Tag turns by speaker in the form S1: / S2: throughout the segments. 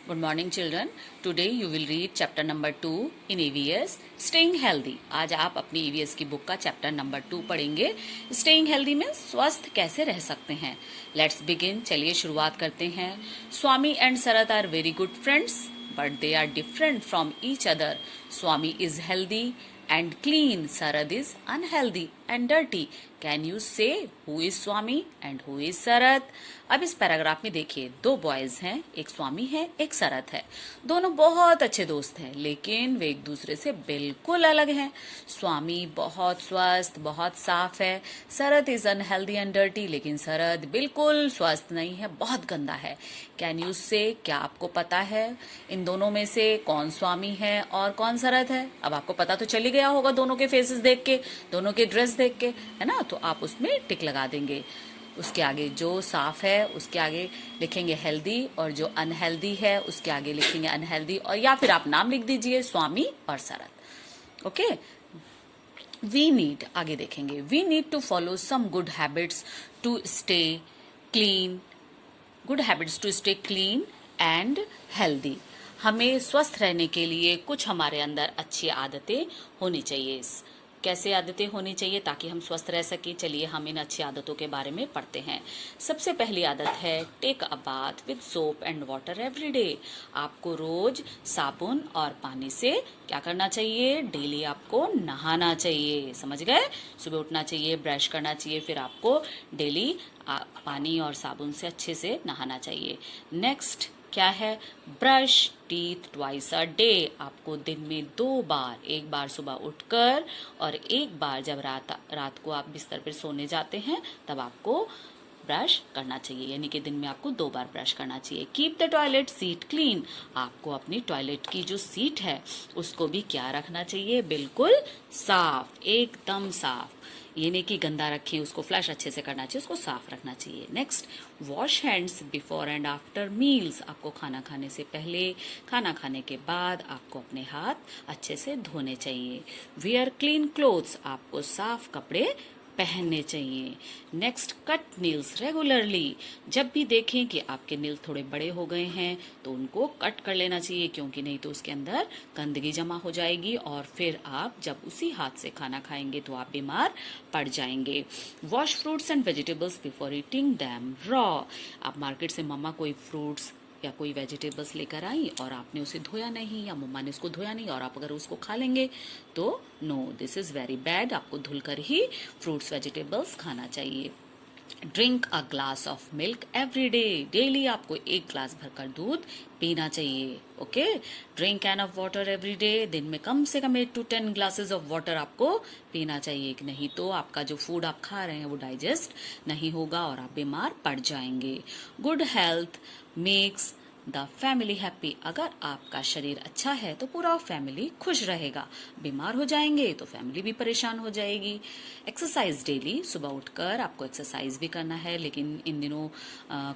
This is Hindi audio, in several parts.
S1: Good morning children. Today you will read chapter number 2 in EVS Staying Healthy. आज आप अपनी EVS की बुक का चैप्टर नंबर 2 पढ़ेंगे. Staying Healthy में स्वस्थ कैसे रह सकते हैं. Let's begin. चलिए शुरुआत करते हैं. Swami and Sarat are very good friends, but they are different from each other. Swami is healthy and clean. Sarat is unhealthy and dirty. Can you say who is Swami and who is Sarat? अब इस पैराग्राफ में देखिए, दो बॉयज हैं, एक स्वामी है, एक सरत है. दोनों बहुत अच्छे दोस्त हैं, लेकिन वे एक दूसरे से बिल्कुल अलग हैं. स्वामी बहुत स्वस्थ, बहुत साफ है. सरत इज अनहेल्दी एंड डर्टी, लेकिन सरत बिल्कुल स्वस्थ नहीं है, बहुत गंदा है. कैन यू से, क्या आपको पता है इन दोनों में से कौन स्वामी है और कौन सरत है? अब आपको पता तो चली गया होगा दोनों के फेसेस देख के, दोनों के ड्रेस देख के, है ना. तो आप उसमें टिक लगा देंगे. उसके आगे जो साफ है उसके आगे लिखेंगे हेल्दी, और जो अनहेल्दी है उसके आगे लिखेंगे अनहेल्दी, और या फिर आप नाम लिख दीजिए स्वामी और सरत. ओके. वी नीड, आगे देखेंगे, we need to follow some good habits to stay clean. Good habits to stay clean and healthy. हमें स्वस्थ रहने के लिए कुछ हमारे अंदर अच्छी आदतें होनी चाहिए. कैसे आदतें होनी चाहिए ताकि हम स्वस्थ रह सकें? चलिए हम इन अच्छी आदतों के बारे में पढ़ते हैं. सबसे पहली आदत है take a bath with soap and water every day. आपको रोज साबुन और पानी से क्या करना चाहिए? डेली आपको नहाना चाहिए. समझ गए? सुबह उठना चाहिए, ब्रश करना चाहिए, फिर आपको डेली पानी और साबुन से अच्छे से नहाना चाहिए. नेक्स्ट क्या है? Brush teeth twice a day. आपको दिन में 2 बार, एक बार सुबह उठकर और एक बार जब रात को आप बिस्तर पर सोने जाते हैं तब आपको ब्रश करना चाहिए. यानी कि दिन में आपको 2 बार ब्रश करना चाहिए. Keep the toilet seat clean. आपको अपनी टॉयलेट की जो सीट है उसको भी क्या रखना चाहिए? बिल्कुल साफ, एकदम साफ. ये नहीं कि गंदा रखें, उसको फ्लश अच्छे से करना चाहिए, उसको साफ रखना चाहिए. Next, wash hands before and after meals. आपको खाना खाने से पहले, खाना खाने के बाद आपको अपने हाथ अच्छे से धोने चाहिए. Wear clean clothes. आपको साफ कपड़े पहनने चाहिए. Next, cut Niels regularly. जब भी देखें कि आपके नील थोड़े बड़े हो गए हैं तो उनको कट कर लेना चाहिए, क्योंकि नहीं तो उसके अंदर गंदगी जमा हो जाएगी और फिर आप जब उसी हाथ से खाना खाएंगे तो आप बीमार पड़ जाएंगे. Wash fruits and vegetables before eating them raw. आप मार्केट से मम्मा कोई फ्रूट्स या कोई वेजिटेबल्स लेकर आई और आपने उसे धोया नहीं, या मम्मा ने उसको धोया नहीं और आप अगर उसको खा लेंगे तो no, this is very bad. आपको धुलकर ही फ्रूट्स वेजिटेबल्स खाना चाहिए. Drink a glass of milk every day. Daily आपको 1 ग्लास भरकर दूध पीना चाहिए. Okay. Drink can of water every day. दिन में कम से कम 8 to 10 ग्लासेस ऑफ वाटर आपको पीना चाहिए. नहीं तो आपका जो फूड आप खा रहे हैं वो डाइजेस्ट नहीं होगा और आप बीमार पड़ जाएंगे. Good health makes the family happy. अगर आपका शरीर अच्छा है तो पूरा फैमिली खुश रहेगा. बीमार हो जाएंगे तो फैमिली भी परेशान हो जाएगी. Exercise daily. सुबह उठकर आपको एक्सरसाइज भी करना है, लेकिन इन दिनों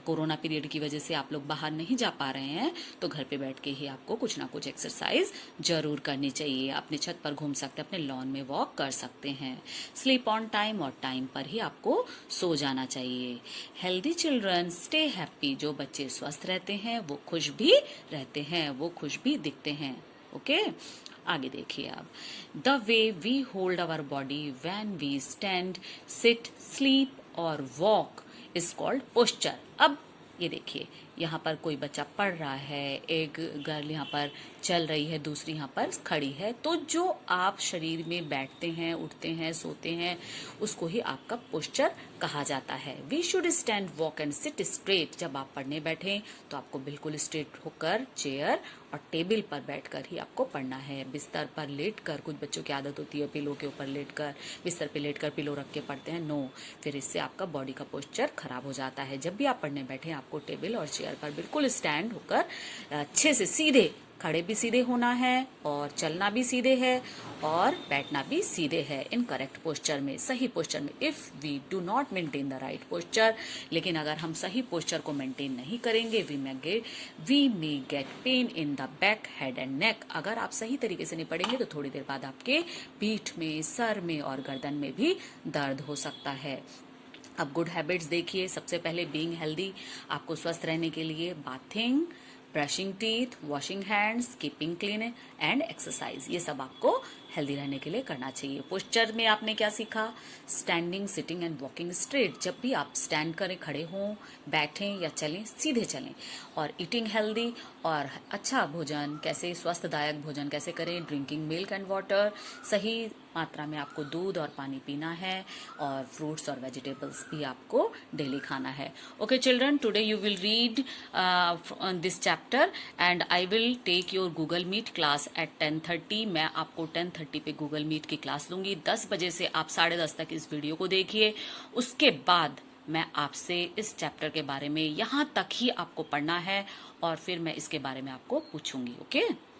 S1: कोरोना पीरियड की वजह से आप लोग बाहर नहीं जा पा रहे हैं, तो घर पे बैठ के ही आपको कुछ ना कुछ एक्सरसाइज जरूर करनी चाहिए. अपने छत पर घूम सकते हैं, अपने लॉन में वॉक कर सकते हैं. स्लीप ऑन टाइम, और टाइम पर ही आपको सो जाना चाहिए. Healthy children stay happy. जो बच्चे स्वस्थ रहते हैं वो खुश भी रहते हैं, वो खुश भी दिखते हैं. ओके. आगे देखिए आप. The way we hold our body when we stand, sit, sleep और वॉक इज कॉल्ड पोस्चर. अब ये देखिए, यहाँ पर कोई बच्चा पढ़ रहा है, एक गर्ल यहाँ पर चल रही है, दूसरी यहाँ पर खड़ी है. तो जो आप शरीर में बैठते हैं, उठते हैं, सोते हैं, उसको ही आपका पोस्चर कहा जाता है. We should stand, walk and sit straight. जब आप पढ़ने बैठें तो आपको बिल्कुल स्ट्रेट होकर चेयर और टेबल पर बैठकर ही आपको पढ़ना है. बिस्तर पर लेटकर, कुछ बच्चों की आदत होती है पिलो के ऊपर लेटकर, बिस्तर पे लेटकर पिलो रख के पढ़ते हैं. नो, फिर इससे आपका बॉडी का पोस्चर खराब हो जाता है. जब भी आप पढ़ने बैठे आपको टेबल और चेयर पर बिल्कुल स्टैंड होकर अच्छे से सीधे, खड़े भी सीधे होना है और चलना भी सीधे है और बैठना भी सीधे है, इन करेक्ट पोस्चर में, सही पोस्चर में. If we do not maintain the right posture, लेकिन अगर हम सही पोस्चर को मेंटेन नहीं करेंगे, we may get pain in the back, head and neck. अगर आप सही तरीके से नहीं पढ़ेंगे तो थोड़ी देर बाद आपके पीठ में, सर में और गर्दन में भी दर्द हो सकता है. अब गुड हैबिट्स देखिए. सबसे पहले बीइंग हेल्दी, आपको स्वस्थ रहने के लिए bathing, brushing teeth, washing hands, keeping clean and exercise, ये सब आपको हेल्दी रहने के लिए करना चाहिए। पोस्चर में आपने क्या सीखा? Standing, sitting and walking straight. जब भी आप स्टैंड करें, खड़े हों, बैठें या चलें, सीधे चलें। और ईटिंग हेल्दी, और अच्छा भोजन कैसे, स्वस्थदायक भोजन कैसे करें? ड्रिंकिंग मिल्क एंड वाटर, सही मात्रा में आपको दूध और पानी पीना है, और फ्रूट्स और वेजिटेबल्स भी आपको डेली खाना है। Okay children, today you will read this chapter and I will take your Google Meet class at 10:30। मैं आपको 10:30 पे गूगल मीट की क्लास लूंगी। 10 बजे से आप 10:30 तक इस वीडियो को देखिए। उसके बाद मैं आपसे इस चैप्टर के बारे में यहाँ तक ही आपको पढ़ना है, और फिर मैं इसके बारे में आपको पूछूंगी। ओके।